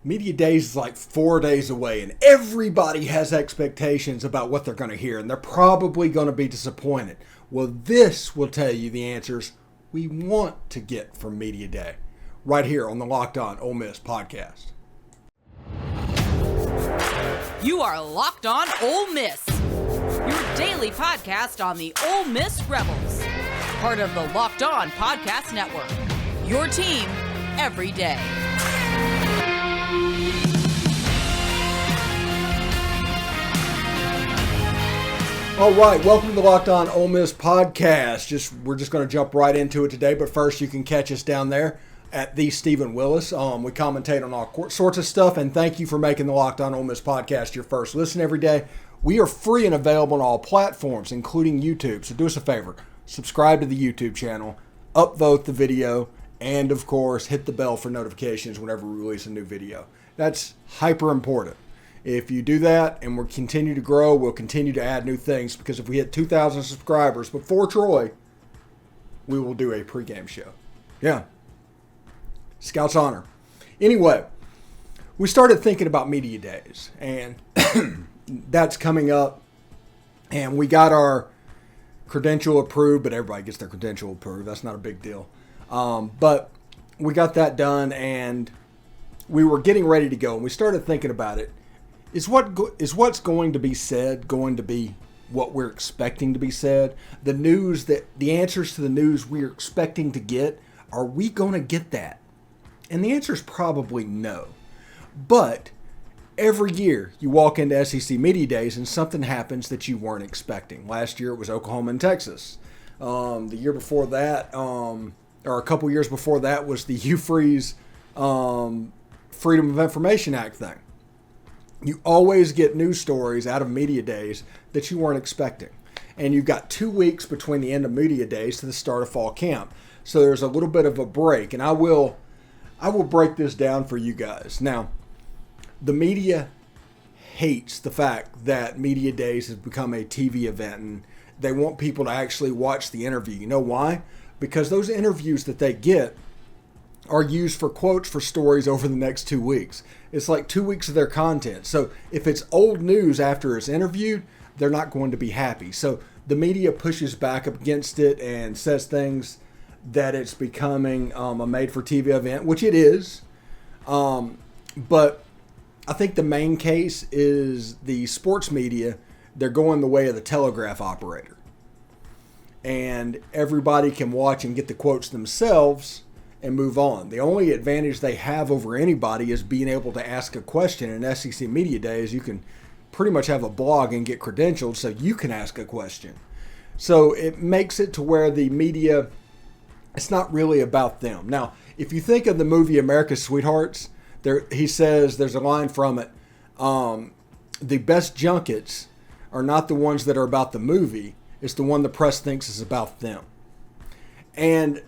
Media Days is like 4 days away, and everybody has expectations about what they're going to hear, and they're probably going to be disappointed. Well, this will tell you the answers we want to get from Media Day, right here on the Locked On Ole Miss podcast. You are Locked On Ole Miss, your daily podcast on the Ole Miss Rebels, part of the Locked On Podcast Network, your team every day. All right, welcome to the Locked On Ole Miss podcast. We're just going to jump right into it today, but first you can catch us down there at the Stephen Willis. We commentate on all sorts of stuff, and thank you for making the Locked On Ole Miss podcast your first listen every day. We are free and available on all platforms, including YouTube. So do us a favor, subscribe to the YouTube channel, upvote the video, and of course hit the bell for notifications whenever we release a new video. That's hyper important. If you do that and we'll continue to grow, we'll continue to add new things, because if we hit 2,000 subscribers before Troy, we will do a pregame show. Yeah. Scout's honor. Anyway, we started thinking about Media Days, and that's coming up, and we got our credential approved, but everybody gets their credential approved. That's not a big deal. But we got that done, and we were getting ready to go, and we started thinking about it. Is what's going to be said going to be what we're expecting to be said? The answers to the news we're expecting to get, are we going to get that? And the answer is probably no. But every year you walk into SEC Media Days and something happens that you weren't expecting. Last year it was Oklahoma and Texas. The year before that, or a couple years before that, was the UFreeze Freedom of Information Act thing. You always get news stories out of Media Days that you weren't expecting. And you've got 2 weeks between the end of Media Days to the start of fall camp. So there's a little bit of a break. And I will break this down for you guys. Now, the media hates the fact that Media Days has become a TV event, and they want people to actually watch the interview. You know why? Because those interviews that they get are used for quotes for stories over the next 2 weeks. It's like 2 weeks of their content. So if it's old news after it's interviewed, they're not going to be happy. So the media pushes back against it and says things that it's becoming a made-for-TV event, which it is. But I think the main case is the sports media. They're going the way of the telegraph operator. And everybody can watch and get the quotes themselves and move on. The only advantage they have over anybody is being able to ask a question. In SEC Media Days, you can pretty much have a blog and get credentialed so you can ask a question. So it makes it to where the media, it's not really about them. Now, if you think of the movie America's Sweethearts, he says, there's a line from it, the best junkets are not the ones that are about the movie, it's the one the press thinks is about them. And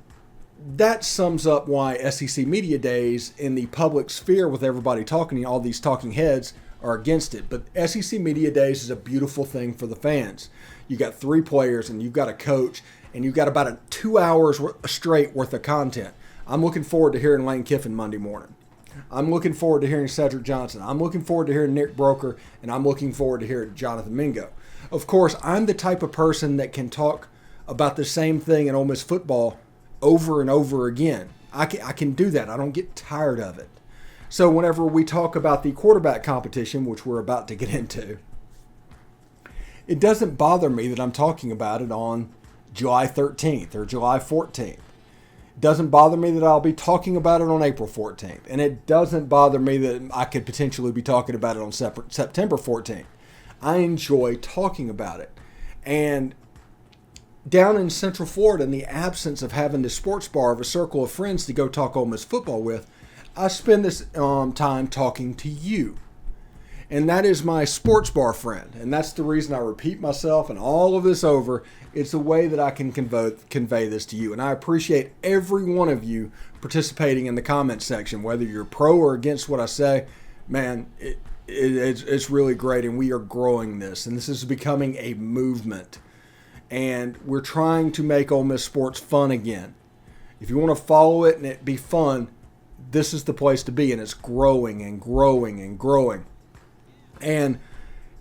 that sums up why SEC Media Days in the public sphere, with everybody talking, all these talking heads are against it. But SEC Media Days is a beautiful thing for the fans. You got 3 players and you've got a coach and you've got about 2 hours straight worth of content. I'm looking forward to hearing Lane Kiffin Monday morning. I'm looking forward to hearing Cedric Johnson. I'm looking forward to hearing Nick Broker, and I'm looking forward to hearing Jonathan Mingo. Of course, I'm the type of person that can talk about the same thing in Ole Miss football over and over again. I can do that. I don't get tired of it. So whenever we talk about the quarterback competition, which we're about to get into, it doesn't bother me that I'm talking about it on July 13th or July 14th. It doesn't bother me that I'll be talking about it on April 14th. And it doesn't bother me that I could potentially be talking about it on September 14th. I enjoy talking about it. And down in Central Florida, in the absence of having the sports bar of a circle of friends to go talk Ole Miss football with, I spend this time talking to you. And that is my sports bar friend. And that's the reason I repeat myself and all of this over. It's a way that I can convey this to you. And I appreciate every one of you participating in the comments section, whether you're pro or against what I say. Man, it's really great, and we are growing this. And this is becoming a movement. And we're trying to make Ole Miss sports fun again. If you want to follow it and it be fun, this is the place to be, and it's growing and growing and growing. And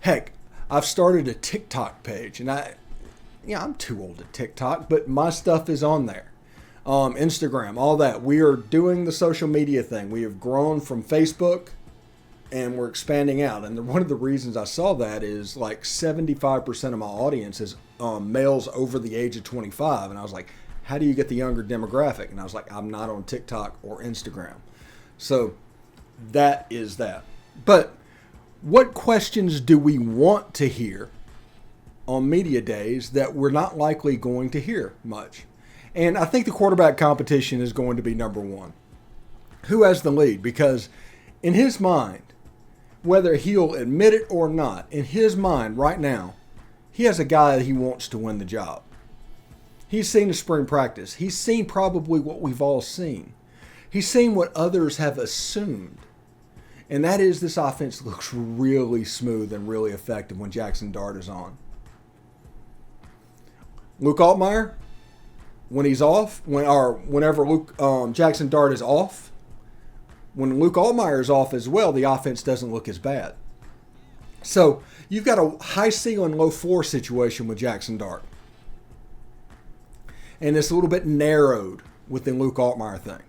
heck, I've started a TikTok page, and I'm too old to TikTok, but my stuff is on there. Instagram, all that. We are doing the social media thing. We have grown from Facebook, and we're expanding out. And one of the reasons I saw that is like 75% of my audience is males over the age of 25. And I was like, how do you get the younger demographic? And I was like, I'm not on TikTok or Instagram. So that is that. But what questions do we want to hear on media days that we're not likely going to hear much? And I think the quarterback competition is going to be number one. Who has the lead? Because in his mind, whether he'll admit it or not, in his mind right now, he has a guy that he wants to win the job. He's seen the spring practice. He's seen probably what we've all seen. He's seen what others have assumed. And that is, this offense looks really smooth and really effective when Jaxson Dart is on. Luke Altmyer, when he's off, whenever Jaxson Dart is off, when Luke Altmyer is off as well, the offense doesn't look as bad. So you've got a high ceiling, low floor situation with Jaxson Dart. And it's a little bit narrowed with the Luke Altmyer thing.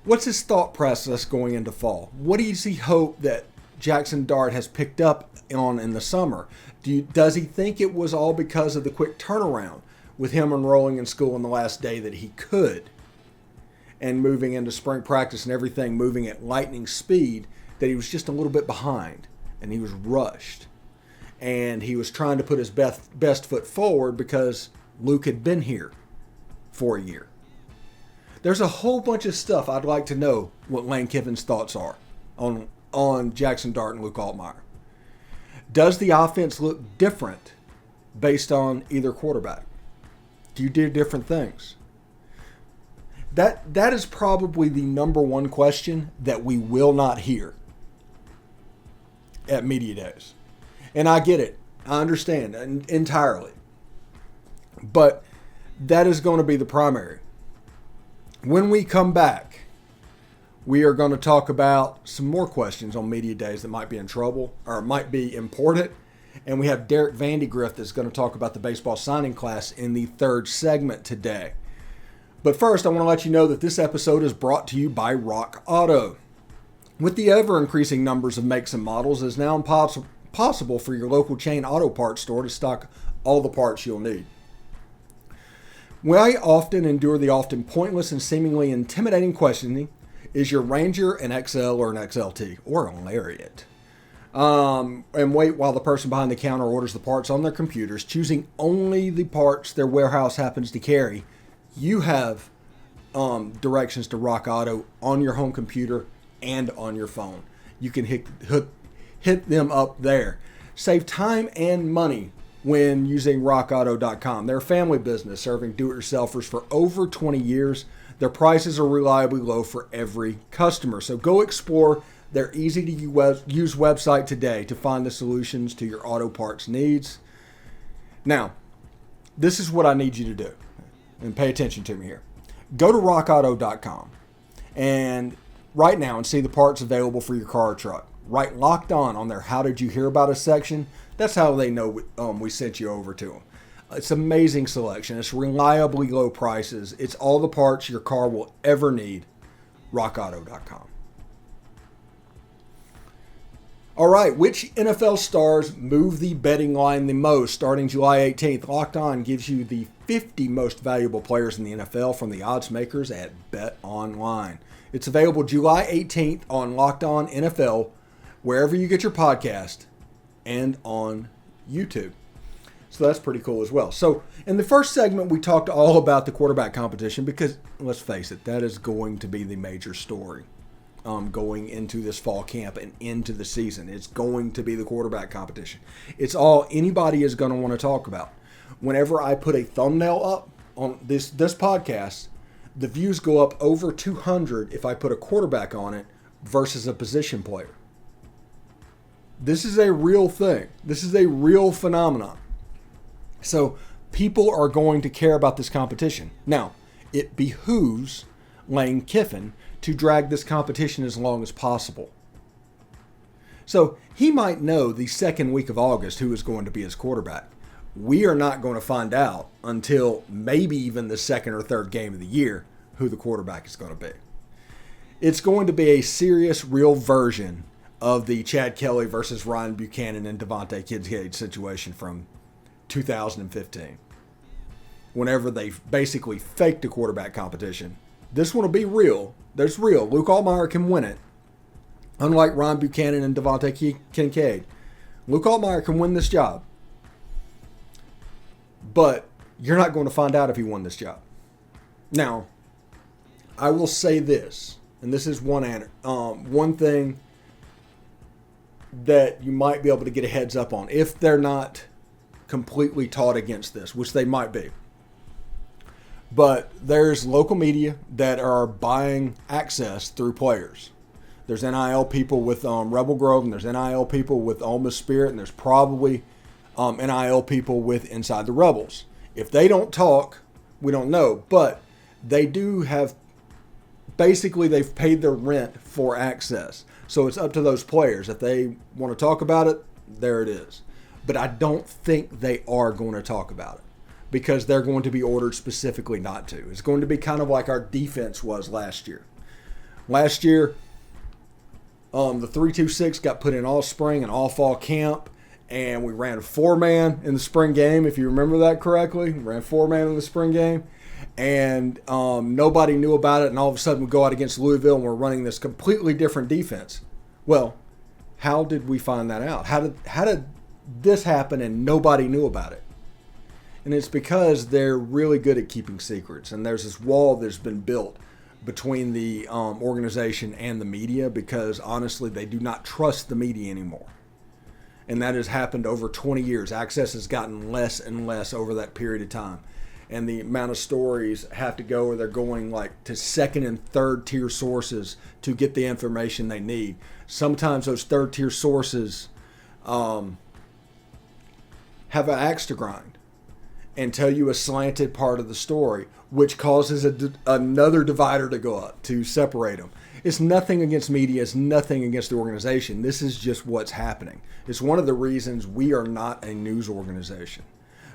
What's his thought process going into fall? What does he hope that Jaxson Dart has picked up on in the summer? Does he think it was all because of the quick turnaround with him enrolling in school on the last day that he could, and moving into spring practice and everything moving at lightning speed, that he was just a little bit behind and he was rushed and he was trying to put his best foot forward because Luke had been here for a year? There's a whole bunch of stuff I'd like to know what Lane Kiffin's thoughts are on Jaxson Dart and Luke Altmyer. Does the offense look different based on either quarterback? Do you do different things? That is probably the number one question that we will not hear at media days. And I get it. I understand entirely. But that is going to be the primary. When we come back, we are going to talk about some more questions on media days that might be in trouble or might be important. And we have Derek Vandygriff that's going to talk about the baseball signing class in the third segment today. But first, I want to let you know that this episode is brought to you by Rock Auto. With the ever-increasing numbers of makes and models, it is now possible for your local chain auto parts store to stock all the parts you'll need. Why often endure the often pointless and seemingly intimidating questioning, is your Ranger an XL or an XLT or a Lariat? And wait while the person behind the counter orders the parts on their computers, choosing only the parts their warehouse happens to carry. You have directions to Rock Auto on your home computer and on your phone. You can hit them up there. Save time and money when using rockauto.com. They're a family business serving do-it-yourselfers for over 20 years. Their prices are reliably low for every customer. So go explore their easy-to-use website today to find the solutions to your auto parts needs. Now, this is what I need you to do. And pay attention to me here. Go to rockauto.com and right now and see the parts available for your car or truck. Write Locked On their How Did You Hear About Us section. That's how they know we sent you over to them. It's amazing selection. It's reliably low prices. It's all the parts your car will ever need. rockauto.com. All right, which NFL stars move the betting line the most? Starting July 18th, Locked On gives you the 50 most valuable players in the NFL from the odds makers at BetOnline. It's available July 18th on Locked On NFL, wherever you get your podcast, and on YouTube. So that's pretty cool as well. So in the first segment, we talked all about the quarterback competition because, let's face it, that is going to be the major story. Going into this fall camp and into the season. It's going to be the quarterback competition. It's all anybody is going to want to talk about. Whenever I put a thumbnail up on this podcast, the views go up over 200 if I put a quarterback on it versus a position player. This is a real thing. This is a real phenomenon. So people are going to care about this competition. Now, it behooves Lane Kiffin to drag this competition as long as possible. So he might know the second week of August who is going to be his quarterback. We are not going to find out until maybe even the second or third game of the year who the quarterback is going to be. It's going to be a serious, real version of the Chad Kelly versus Ryan Buchanan and Devontae Kincaid situation from 2015. Whenever they basically faked a quarterback competition. This one will be real. There's real. Luke Altmyer can win it. Unlike Ryan Buchanan and Devontae Kincaid. Luke Altmyer can win this job. But you're not going to find out if he won this job. Now, I will say this, and this is one thing that you might be able to get a heads up on if they're not completely taught against this, which they might be. But there's local media that are buying access through players. There's NIL people with Rebel Grove, and there's NIL people with Ole Miss Spirit, and there's probably NIL people with Inside the Rebels. If they don't talk, we don't know. But they do have, basically they've paid their rent for access. So it's up to those players. If they want to talk about it, there it is. But I don't think they are going to talk about it because they're going to be ordered specifically not to. It's going to be kind of like our defense was last year. Last year, the 3-2-6 got put in all spring and all fall camp, and we ran 4-man in the spring game, if you remember that correctly. We ran 4-man in the spring game, and nobody knew about it, and all of a sudden we go out against Louisville and we're running this completely different defense. Well, how did we find that out? How did this happen and nobody knew about it? And it's because they're really good at keeping secrets, and there's this wall that's been built between the organization and the media because, honestly, they do not trust the media anymore. And that has happened over 20 years. Access has gotten less and less over that period of time. And the amount of stories have to go, or they're going like to second and third tier sources to get the information they need. Sometimes those third tier sources have an axe to grind and tell you a slanted part of the story, which causes another divider to go up to separate them. It's nothing against media. It's nothing against the organization. This is just what's happening. It's one of the reasons we are not a news organization,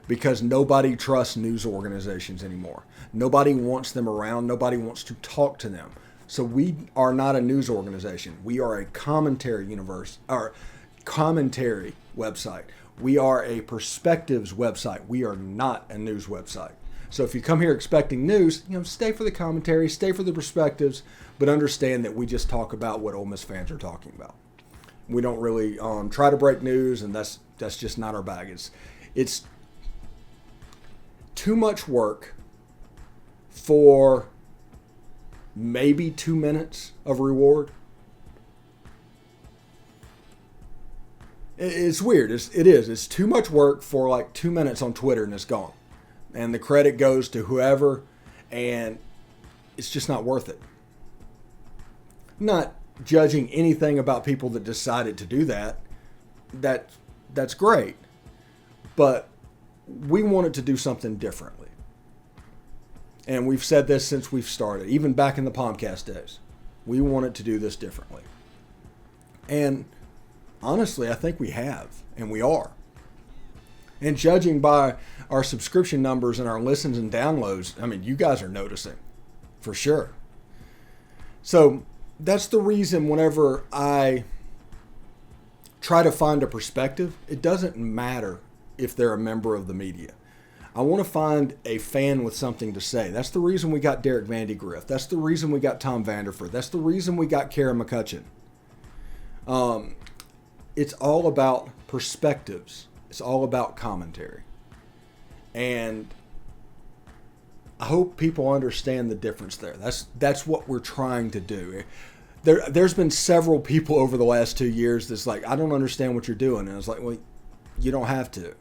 because nobody trusts news organizations anymore. Nobody wants them around. Nobody wants to talk to them. So we are not a news organization. We are a commentary website. We are a perspectives website. We are not a news website. So if you come here expecting news, stay for the commentary, stay for the perspectives, but understand that we just talk about what Ole Miss fans are talking about. We don't really try to break news, and that's just not our bag. It's too much work for maybe 2 minutes of reward. It's weird. It is. It's too much work for like 2 minutes on Twitter, and it's gone. And the credit goes to whoever, and it's just not worth it. Not judging anything about people that decided to do that. That's great. But we wanted to do something differently. And we've said this since we've started, even back in the Palmcast days. We wanted to do this differently. And honestly, I think we have, and we are. And judging by our subscription numbers and our listens and downloads, you guys are noticing, for sure. So that's the reason whenever I try to find a perspective, it doesn't matter if they're a member of the media. I want to find a fan with something to say. That's the reason we got Derek Vandygriff. That's the reason we got Tom Vanderford. That's the reason we got Kara McCutcheon. It's all about perspectives. It's all about commentary. And I hope people understand the difference there. That's what we're trying to do. There's been several people over the last 2 years that's like, I don't understand what you're doing. And I was like, well, you don't have to.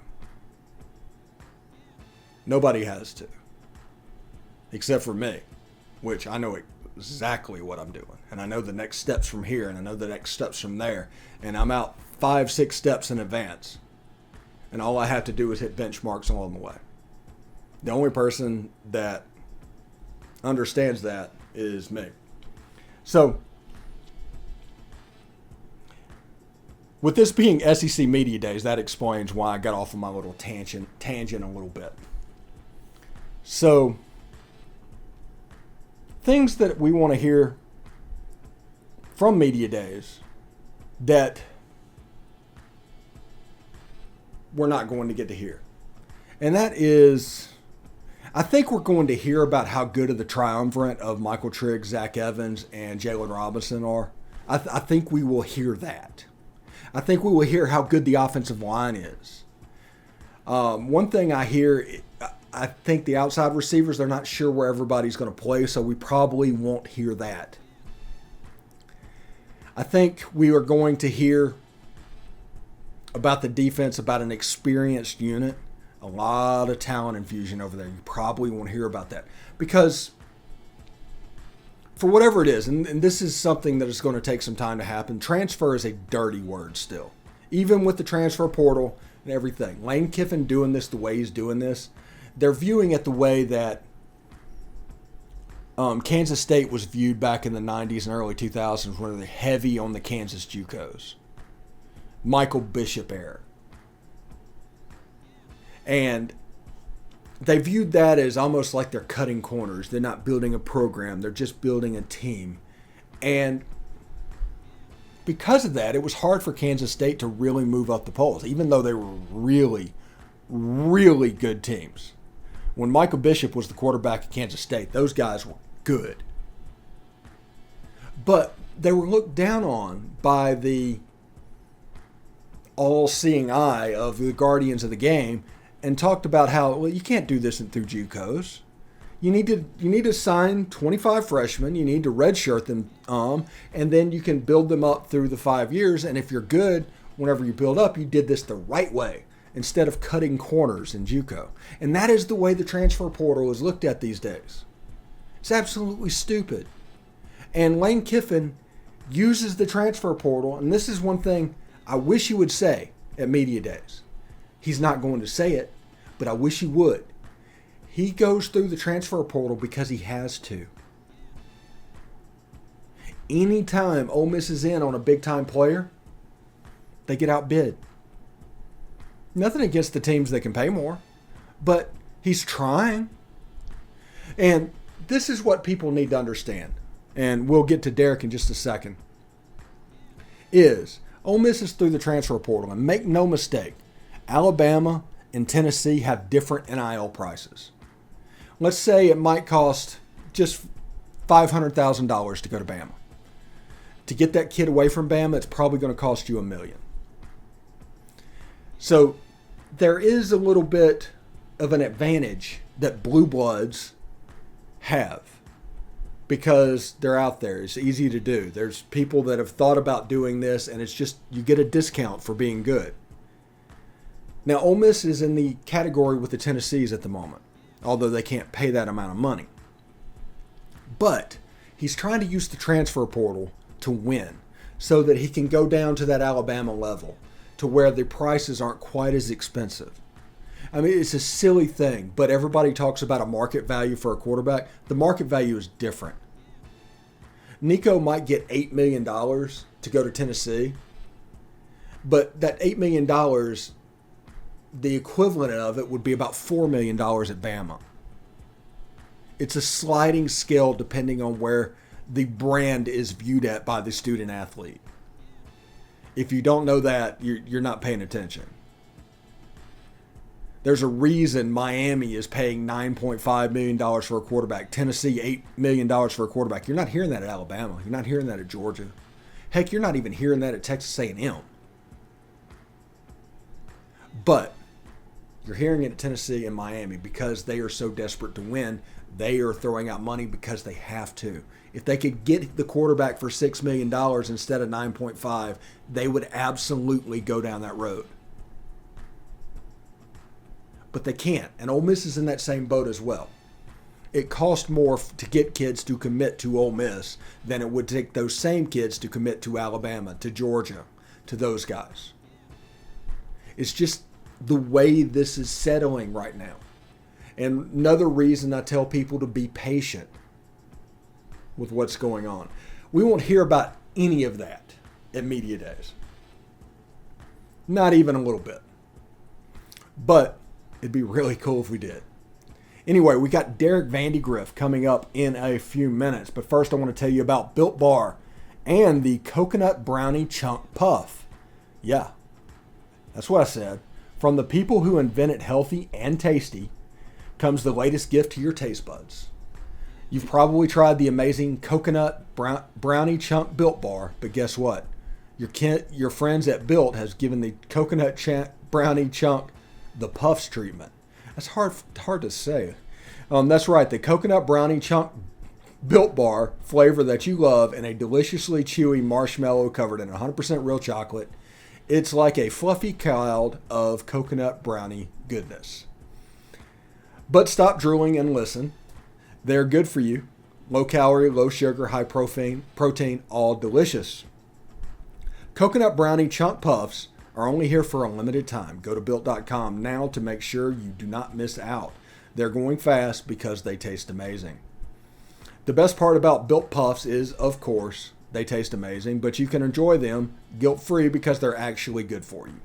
Nobody has to. Except for me, which I know exactly what I'm doing. And I know the next steps from here, and I know the next steps from there. And I'm out 5-6 steps in advance. And all I have to do is hit benchmarks along the way. The only person that understands that is me. So, with this being SEC Media Days, that explains why I got off of my little tangent a little bit. So, things that we want to hear from Media Days that we're not going to get to hear. And that is, I think we're going to hear about how good of the triumvirate of Michael Trigg, Zach Evans, and Jalen Robinson are. I think we will hear that. I think we will hear how good the offensive line is. One thing I hear, I think the outside receivers, they're not sure where everybody's going to play, so we probably won't hear that. I think we are going to hear about the defense, about an experienced unit, a lot of talent infusion over there. You probably won't hear about that because for whatever it is, and this is something that is going to take some time to happen, transfer is a dirty word still. Even with the transfer portal and everything. Lane Kiffin doing this the way he's doing this, they're viewing it the way that Kansas State was viewed back in the 90s and early 2000s when they're heavy on the Kansas JUCOs. Michael Bishop era. And they viewed that as almost like they're cutting corners. They're not building a program. They're just building a team. And because of that, it was hard for Kansas State to really move up the polls, even though they were really, really good teams. When Michael Bishop was the quarterback at Kansas State, those guys were good. But they were looked down on by the all-seeing eye of the guardians of the game and talked about how, well, you can't do this through JUCOs. You need to sign 25 freshmen. You need to redshirt them, and then you can build them up through the 5 years. And if you're good, whenever you build up, you did this the right way instead of cutting corners in JUCO. And that is the way the transfer portal is looked at these days. It's absolutely stupid. And Lane Kiffin uses the transfer portal, and this is one thing I wish he would say at Media Days. He's not going to say it, but I wish he would. He goes through the transfer portal because he has to. Anytime Ole Miss is in on a big-time player, they get outbid. Nothing against the teams that can pay more, but he's trying. And this is what people need to understand, and we'll get to Derek in just a second, is Ole Miss is through the transfer portal, and make no mistake, Alabama and Tennessee have different NIL prices. Let's say it might cost just $500,000 to go to Bama. To get that kid away from Bama, it's probably going to cost you $1 million. So there is a little bit of an advantage that blue bloods have because they're out there. It's easy to do. There's people that have thought about doing this, and it's just you get a discount for being good. Now, Ole Miss is in the category with the Tennessees at the moment, although they can't pay that amount of money. But he's trying to use the transfer portal to win so that he can go down to that Alabama level to where the prices aren't quite as expensive. I mean, it's a silly thing, but everybody talks about a market value for a quarterback. The market value is different. Nico might get $8 million to go to Tennessee, but that $8 million, the equivalent of it would be about $4 million at Bama. It's a sliding scale depending on where the brand is viewed at by the student athlete. If you don't know that, you're not paying attention. There's a reason Miami is paying $9.5 million for a quarterback. Tennessee, $8 million for a quarterback. You're not hearing that at Alabama. You're not hearing that at Georgia. Heck, you're not even hearing that at Texas A&M. But you're hearing it at Tennessee and Miami because they are so desperate to win. They are throwing out money because they have to. If they could get the quarterback for $6 million instead of 9.5, they would absolutely go down that road. But they can't. And Ole Miss is in that same boat as well. It costs more to get kids to commit to Ole Miss than it would take those same kids to commit to Alabama, to Georgia, to those guys. It's just the way this is settling right now. And another reason I tell people to be patient with what's going on. We won't hear about any of that at media days. Not even a little bit. But it'd be really cool if we did. Anyway, we got Derek Vandygriff coming up in a few minutes. But first I want to tell you about Built Bar and the Coconut Brownie Chunk Puff. Yeah, that's what I said. From the people who invented healthy and tasty comes the latest gift to your taste buds. You've probably tried the amazing Coconut Brownie Chunk Built Bar, but guess what? Your friends at Built has given the Coconut Brownie Chunk the Puffs treatment. That's hard to say. That's right, the Coconut Brownie Chunk Built Bar flavor that you love and a deliciously chewy marshmallow covered in 100% real chocolate. It's like a fluffy cloud of coconut brownie goodness. But stop drooling and listen. They're good for you. Low calorie, low sugar, high protein, all delicious. Coconut Brownie Chunk Puffs are only here for a limited time. Go to Built.com now to make sure you do not miss out. They're going fast because they taste amazing. The best part about Built Puffs is, of course, they taste amazing, but you can enjoy them guilt-free because they're actually good for you.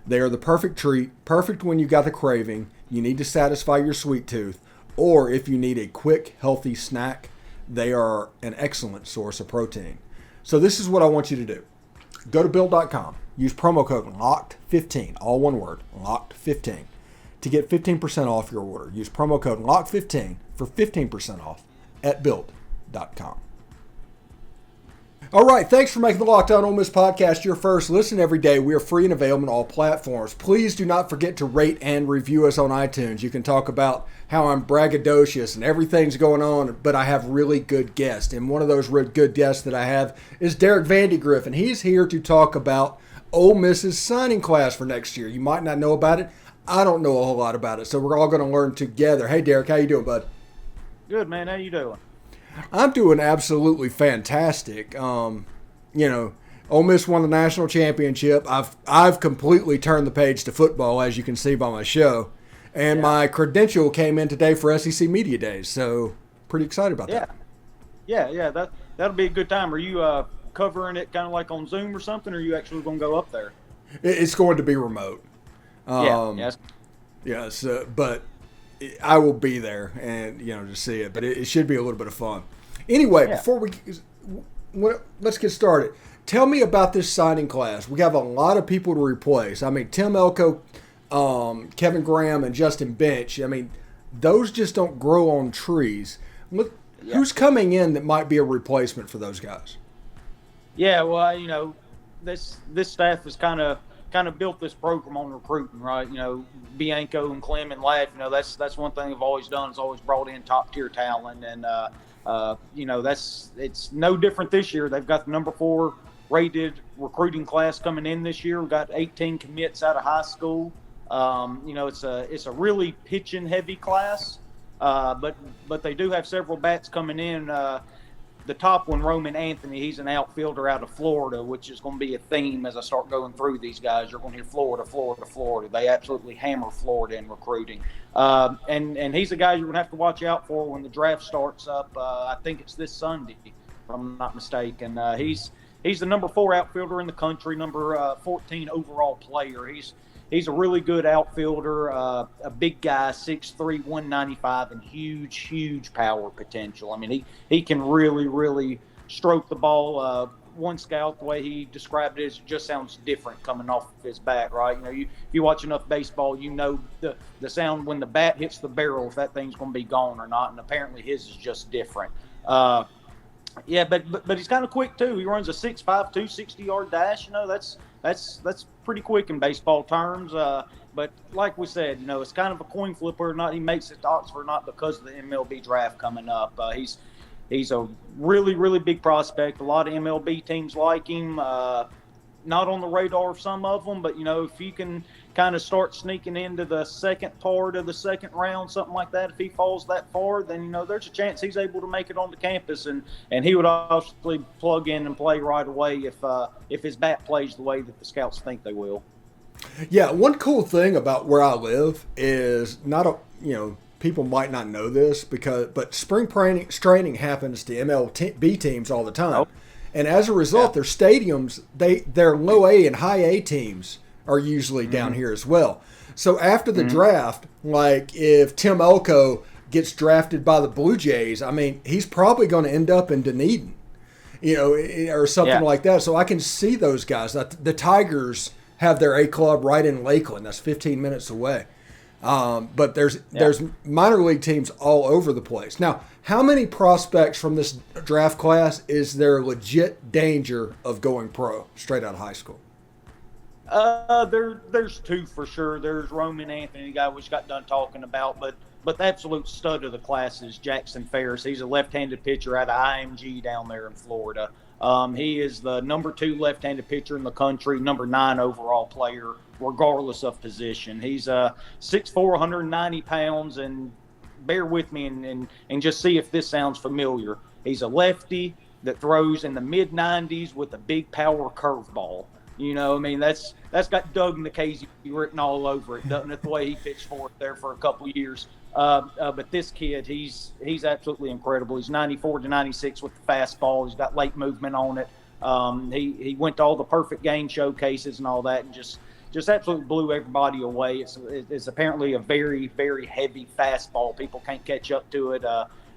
They are the perfect treat, perfect when you got the craving, you need to satisfy your sweet tooth, or if you need a quick, healthy snack, they are an excellent source of protein. So this is what I want you to do. Go to Built.com. Use promo code LOCKED15, all one word, LOCKED15, to get 15% off your order. Use promo code LOCKED15 for 15% off at Built.com. All right, thanks for making the Locked On Ole Miss podcast your first listen every day. We are free and available on all platforms. Please do not forget to rate and review us on iTunes. You can talk about how I'm braggadocious and everything's going on, but I have really good guests. And one of those really good guests that I have is Derek Vandygriff, and he's here to talk about Ole Miss's signing class for next year. You might not know about it. I don't know a whole lot about it, so we're all going to learn together. Hey, Derek, how you doing, bud? Good, man. How you doing? I'm doing absolutely fantastic. Ole Miss won the national championship. I've completely turned the page to football, as you can see by my show. And my credential came in today for SEC Media Days, so pretty excited about that. Yeah. That'll be a good time. Are you covering it kind of like on Zoom or something, or are you actually going to go up there? It's going to be remote. Yes, but I will be there and to see it. But it should be a little bit of fun. Anyway, before let's get started. Tell me about this signing class. We have a lot of people to replace. I mean, Tim Elko, Kevin Graham, and Justin Bench. I mean, those just don't grow on trees. Who's coming in that might be a replacement for those guys? Yeah, well, this staff has kind of built this program on recruiting, right? Bianco and Clem and Ladd, that's one thing they've always done, is always brought in top tier talent, and it's no different this year. They've got the number 4 rated recruiting class coming in this year. We've got 18 commits out of high school. It's a really pitching heavy class, but they do have several bats coming in. The top one, Roman Anthony, he's an outfielder out of Florida, which is going to be a theme as I start going through these guys. You're going to hear Florida. They absolutely hammer Florida in recruiting. And he's a guy you're going to have to watch out for when the draft starts up. I think it's this Sunday, if I'm not mistaken. He's the number 4 outfielder in the country, number 14 overall player. He's a really good outfielder, a big guy, 6'3", 195, and huge power potential. I mean, he can really stroke the ball. One scout, the way he described it, just sounds different coming off of his bat, right? If you watch enough baseball, the sound when the bat hits the barrel, if that thing's going to be gone or not, and apparently his is just different. But he's kind of quick too. He runs a 6'5", 260-yard dash. That's pretty quick in baseball terms. But like we said, it's kind of a coin flipper. Not he makes it to Oxford, not because of the MLB draft coming up. He's a really big prospect. A lot of MLB teams like him. Not on the radar of some of them, but if you can kind of start sneaking into the second part of the second round, something like that, if he falls that far, then there's a chance he's able to make it onto campus, and he would obviously plug in and play right away if his bat plays the way that the scouts think they will. Yeah, one cool thing about where I live is people might not know this but spring training happens to MLB teams all the time. Oh. And as a result, their stadiums, their low A and high A teams are usually down here as well. So after the draft, like if Tim Elko gets drafted by the Blue Jays, I mean, he's probably going to end up in Dunedin, or something like that. So I can see those guys. The Tigers have their A club right in Lakeland. That's 15 minutes away. But there's minor league teams all over the place. Now, how many prospects from this draft class is there legit danger of going pro straight out of high school? There's two for sure. There's Roman Anthony, the guy we just got done talking about, but the absolute stud of the class is Jaxson Ferris. He's a left-handed pitcher out of IMG down there in Florida. He is the number 2 left-handed pitcher in the country, number 9 overall player, regardless of position. He's 6'4", 190 pounds, and bear with me and just see if this sounds familiar. He's a lefty that throws in the mid-90s with a big power curveball. I mean, that's got Doug Nikhazy written all over it, doesn't it, the way he pitched for it there for a couple of years. But this kid, he's absolutely incredible. He's 94 to 96 with the fastball. He's got late movement on it. He went to all the perfect game showcases and all that, and just absolutely blew everybody away. It's apparently a very, very heavy fastball. People can't catch up to it.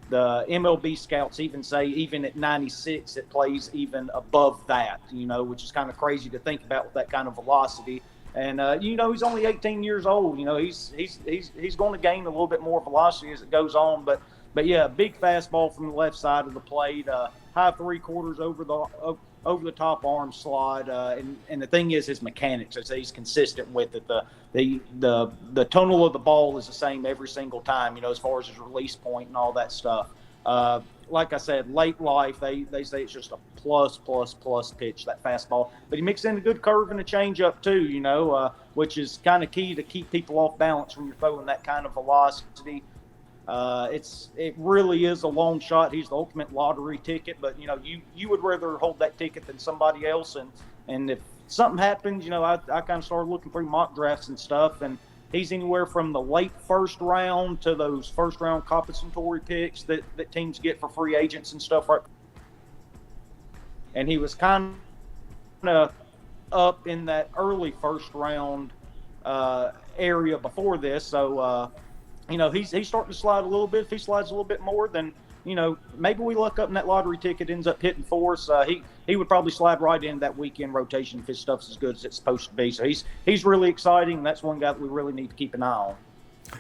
The MLB scouts even say even at 96, it plays even above that, which is kind of crazy to think about with that kind of velocity. And, he's only 18 years old. He's going to gain a little bit more velocity as it goes on. But yeah, big fastball from the left side of the plate, high 3/4 over the top arm slide. And the thing is his mechanics, as he's consistent with it. The tonal of the ball is the same every single time, as far as his release point and all that stuff. Like I said, late life, they say it's just a plus pitch, that fastball. But he mixed in a good curve and a changeup too, which is kind of key to keep people off balance when you're throwing that kind of velocity. It really is a long shot. He's the ultimate lottery ticket, but you would rather hold that ticket than somebody else. And if something happens, I kind of started looking through mock drafts and stuff, and he's anywhere from the late first round to those first round compensatory picks that teams get for free agents and stuff, right? And he was kind of up in that early first round area before this, so he's starting to slide a little bit. If he slides a little bit more, then maybe we luck up and that lottery ticket ends up hitting for us. He would probably slide right into that weekend rotation if his stuff's as good as it's supposed to be. So he's really exciting. That's one guy that we really need to keep an eye on.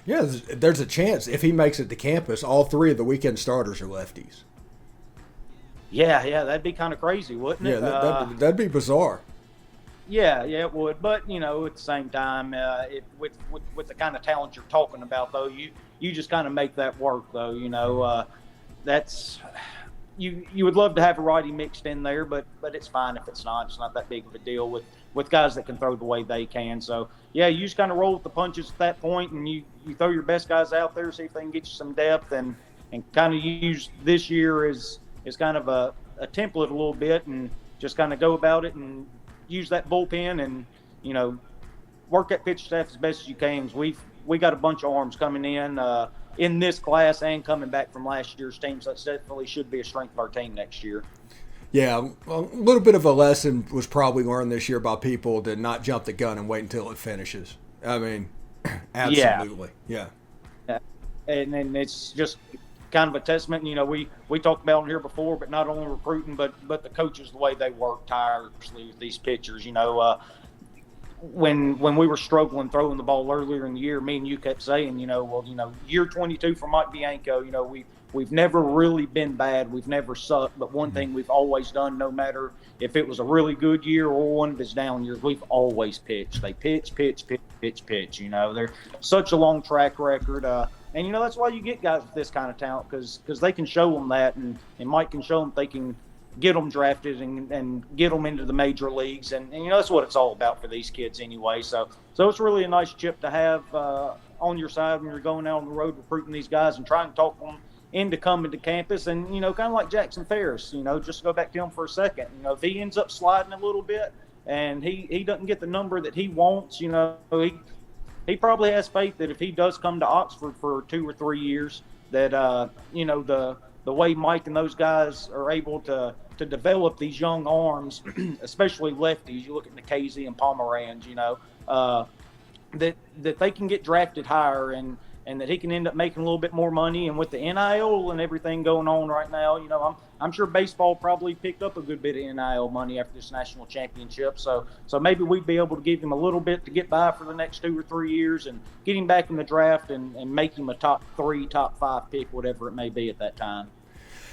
Yeah, there's a chance if he makes it to campus, all 3 of the weekend starters are lefties. Yeah, that'd be kind of crazy, wouldn't it? Yeah, that'd be bizarre. Yeah, it would. But, at the same time, with the kind of talent you're talking about, though, you just kind of make that work, though, that's you would love to have a righty mixed in there, but it's fine if it's not. It's not that big of a deal with guys that can throw the way they can. So, yeah, you just kind of roll with the punches at that point, and you throw your best guys out there, see if they can get you some depth, and kind of use this year as kind of a template a little bit, and just kind of go about it and use that bullpen and, work that pitch staff as best as you can. We got a bunch of arms coming in this class and coming back from last year's team, so that definitely should be a strength of our team next year. Yeah, a little bit of a lesson was probably learned this year by people to not jump the gun and wait until it finishes. I mean, absolutely. Yeah. And it's just kind of a testament. We talked about it here before, but not only recruiting, but the coaches, the way they work tirelessly with these pitchers. When we were struggling throwing the ball earlier in the year, me and you kept saying, year 22 for Mike Bianco, we've never really been bad. We've never sucked. But one thing we've always done, no matter if it was a really good year or one of his down years, we've always pitched. They pitch. They're such a long track record. And, that's why you get guys with this kind of talent, because they can show them that, and Mike can show them they can get them drafted and get them into the major leagues. And that's what it's all about for these kids anyway. So it's really a nice chip to have on your side when you're going out on the road recruiting these guys and trying to talk them into coming to campus. And, kind of like Jaxson Ferris, just to go back to him for a second. If he ends up sliding a little bit and he doesn't get the number that he wants, he he probably has faith that if he does come to Oxford for 2 or 3 years, that the way Mike and those guys are able to develop these young arms, especially lefties. You look at Nikhazy and Pomeranz, that they can get drafted higher and that he can end up making a little bit more money. And with the NIL and everything going on right now, I'm sure baseball probably picked up a good bit of NIL money after this national championship. So maybe we'd be able to give him a little bit to get by for the next 2 or 3 years and get him back in the draft and make him a top 3, top 5 pick, whatever it may be at that time.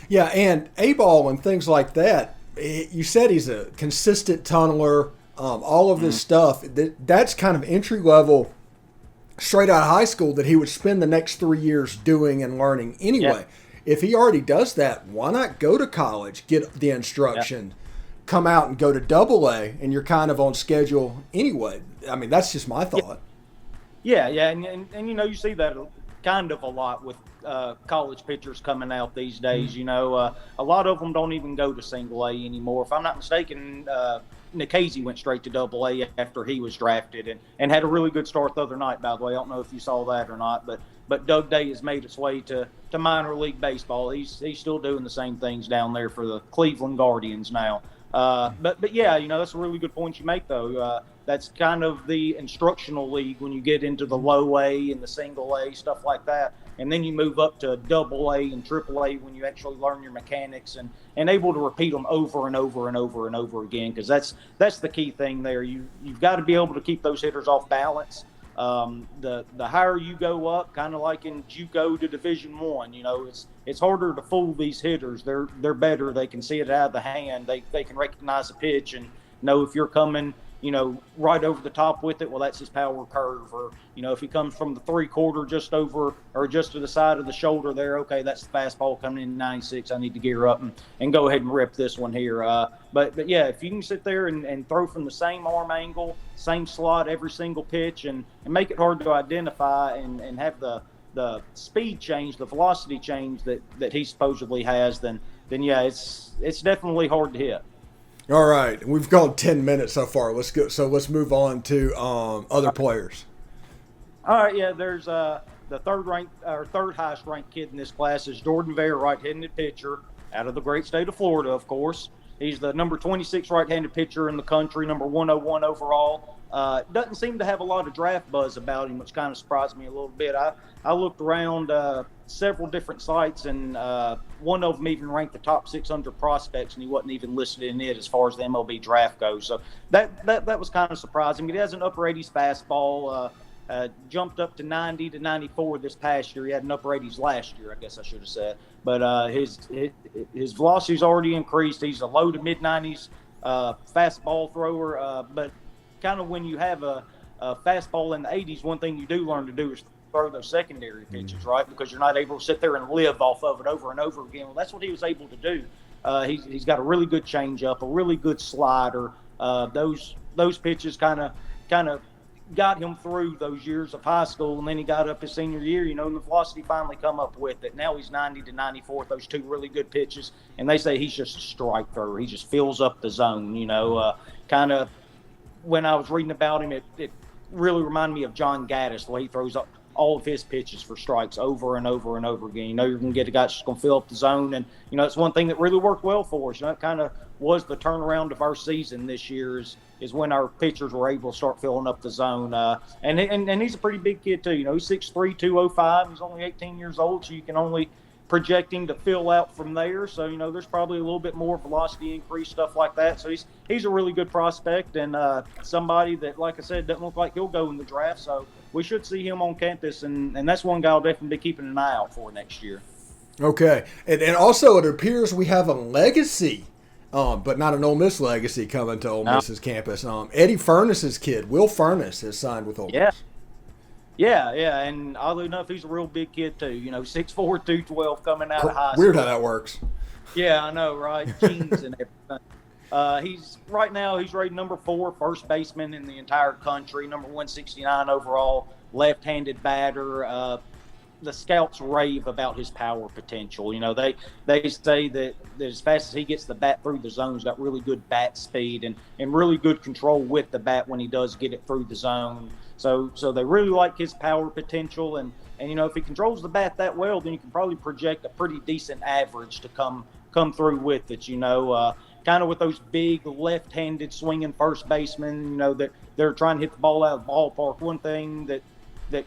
Yeah, and A-ball and things like that, you said he's a consistent tunneler, all of this stuff. That's kind of entry level, straight out of high school that he would spend the next 3 years doing and learning anyway. Yeah. If he already does that, why not go to college, get the instruction, come out and go to AA, and you're kind of on schedule anyway? I mean, that's just my thought. Yeah, and you see that kind of a lot with college pitchers coming out these days. A lot of them don't even go to single A anymore. If I'm not mistaken, Nikhazy went straight to AA after he was drafted and had a really good start the other night, by the way. I don't know if you saw that or not, but Doug Day has made its way to minor league baseball. He's still doing the same things down there for the Cleveland Guardians now. But yeah, that's a really good point you make, though. That's kind of the instructional league when you get into the low A and the single A, stuff like that. And then you move up to AA and AAA when you actually learn your mechanics and able to repeat them over and over and over and over again, because that's the key thing there. You've got to be able to keep those hitters off balance. The higher you go up, kind of like in JUCO to Division I, it's harder to fool these hitters. They're better. They can see it out of the hand. They can recognize a pitch and know if you're coming right over the top with it, well, that's his power curve. Or, if he comes from the 3/4 just over or just to the side of the shoulder there, okay, that's the fastball coming in 96. I need to gear up and go ahead and rip this one here. But yeah, if you can sit there and throw from the same arm angle, same slot every single pitch and make it hard to identify and have the speed change, the velocity change that he supposedly has, then yeah, it's definitely hard to hit. All right, we've gone 10 minutes so far. Let's go. So let's move on to other players. All right, yeah. There's the third highest ranked kid in this class is Jordan Vare, right-handed pitcher out of the great state of Florida, of course. He's the number 26 right-handed pitcher in the country, number 101 overall. Doesn't seem to have a lot of draft buzz about him, which kind of surprised me a little bit. I looked around several different sites, and one of them even ranked the top 600 prospects, and he wasn't even listed in it as far as the MLB draft goes. So that was kind of surprising. He has an upper 80s fastball, jumped up to 90 to 94 this past year. He had an upper 80s last year, I guess I should have said. But his velocity's already increased. He's a low to mid 90s fastball thrower, but kind of when you have a fastball in the 80s, one thing you do learn to do is throw those secondary pitches, right? Because you're not able to sit there and live off of it over and over again. Well, that's what he was able to do. He's got a really good changeup, a really good slider. Those pitches kind of got him through those years of high school, and then he got up his senior year, and the velocity finally come up with it. Now he's 90 to 94 with those two really good pitches, and they say he's just a strike thrower. He just fills up the zone, kind of. When I was reading about him, it really reminded me of John Gaddis, the way he throws up all of his pitches for strikes over and over and over again. You're going to get a guy that's just going to fill up the zone. And, it's one thing that really worked well for us. It kind of was the turnaround of our season this year is when our pitchers were able to start filling up the zone. And he's a pretty big kid, too. He's 6'3", 205. He's only 18 years old, so you can only project him to fill out from there. So, there's probably a little bit more velocity increase, stuff like that. So he's a really good prospect and somebody that, like I said, doesn't look like he'll go in the draft. So we should see him on campus, and that's one guy I'll definitely be keeping an eye out for next year. Okay. And also it appears we have a legacy, but not an Ole Miss legacy coming to Ole Miss's campus. Eddie Furness's kid, Will Furness, has signed with Ole Miss. Yeah, and oddly enough, he's a real big kid too. 6'4", 212 coming out of high school. Weird how that works. Yeah, I know, right? Jeans and everything. He's rated number 4 first baseman in the entire country, number 169 overall, left-handed batter. The scouts rave about his power potential. They say that as fast as he gets the bat through the zone, he's got really good bat speed and really good control with the bat when he does get it through the zone. So they really like his power potential, and if he controls the bat that well, then you can probably project a pretty decent average to come through with it. Kind of with those big left-handed swinging first basemen, that they're trying to hit the ball out of the ballpark. One thing that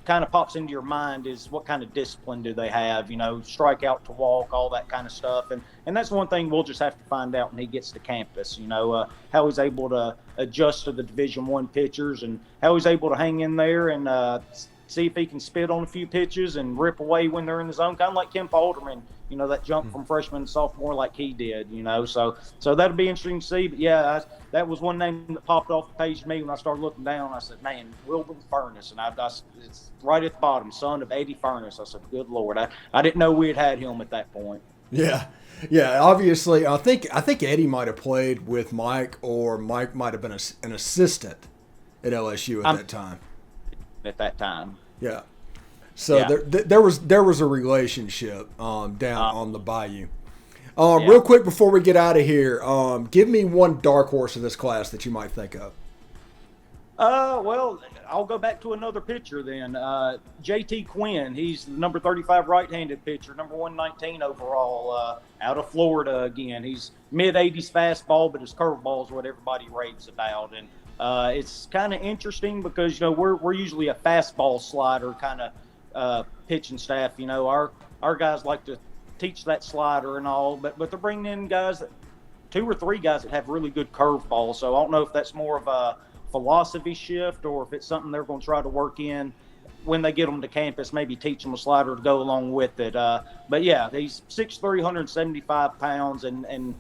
kind of pops into your mind is what kind of discipline do they have, strike out to walk, all that kind of stuff. And that's one thing we'll just have to find out when he gets to campus, how he's able to adjust to the Division I pitchers and how he's able to hang in there and see if he can spit on a few pitches and rip away when they're in the zone, kind of like Kemp Alderman, that jump from freshman to sophomore like he did, So that'll be interesting to see. But, yeah, that was one name that popped off the page to me when I started looking down. I said, man, Wilburn Furnace. And it's right at the bottom, son of Eddie Furnace. I said, good Lord. I didn't know we had him at that point. Yeah. Yeah, obviously, I think Eddie might have played with Mike, or Mike might have been an assistant at LSU at that time. At that time. Yeah. So yeah. There was a relationship down on the Bayou. Real quick before we get out of here, give me one dark horse of this class that you might think of. Well, I'll go back to another pitcher then. JT Quinn, he's the number 35 right-handed pitcher, number 119 overall, out of Florida again. He's mid-80s fastball, but his curveball is what everybody raves about. And it's kind of interesting because, we're usually a fastball slider kind of pitching staff. Our guys like to teach that slider and all, but they're bringing in guys, 2 or 3 guys that have really good curveballs. So I don't know if that's more of a philosophy shift or if it's something they're going to try to work in when they get them to campus, maybe teach them a slider to go along with it. But yeah, he's 6'3", 175 pounds, and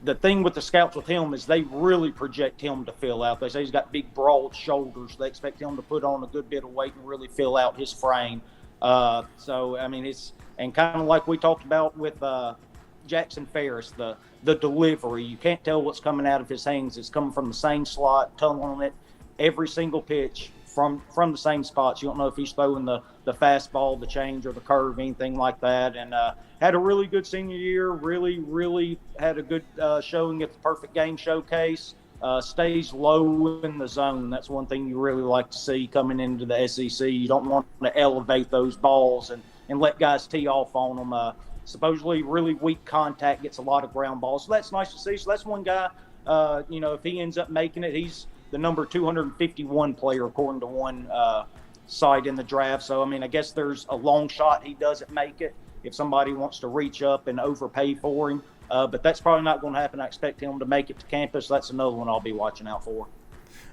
the thing with the scouts with him is they really project him to fill out. They say he's got big, broad shoulders. They expect him to put on a good bit of weight and really fill out his frame. It's and kind of like we talked about with Jaxson Ferris, the delivery. You can't tell what's coming out of his hands. It's coming from the same slot, tunneling it every single pitch from the same spots. You don't know if he's throwing the fastball, the change, or the curve, anything like that. And had a really good senior year. Really, really had a good showing at the Perfect Game Showcase. Stays low in the zone. That's one thing you really like to see coming into the SEC. You don't want to elevate those balls and let guys tee off on them. Supposedly really weak contact, gets a lot of ground balls. So that's nice to see. So that's one guy, if he ends up making it, he's the number 251 player according to one site in the draft. So, I guess there's a long shot he doesn't make it if somebody wants to reach up and overpay for him. But that's probably not going to happen. I expect him to make it to campus. That's another one I'll be watching out for.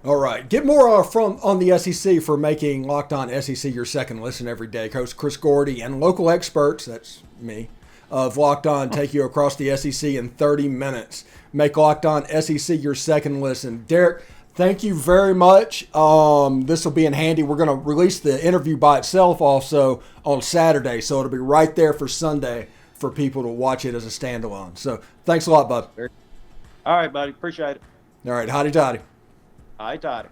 All right. Get more on the SEC for making Locked On SEC your second listen every day. Coach Chris Gordy and local experts, that's me, of Locked On take you across the SEC in 30 minutes. Make Locked On SEC your second listen. Derek, thank you very much. This will be in handy. We're going to release the interview by itself also on Saturday, so it'll be right there for Sunday for people to watch it as a standalone. So thanks a lot, bud. All right, buddy. Appreciate it. All right. Hotty toddy. Hotty toddy.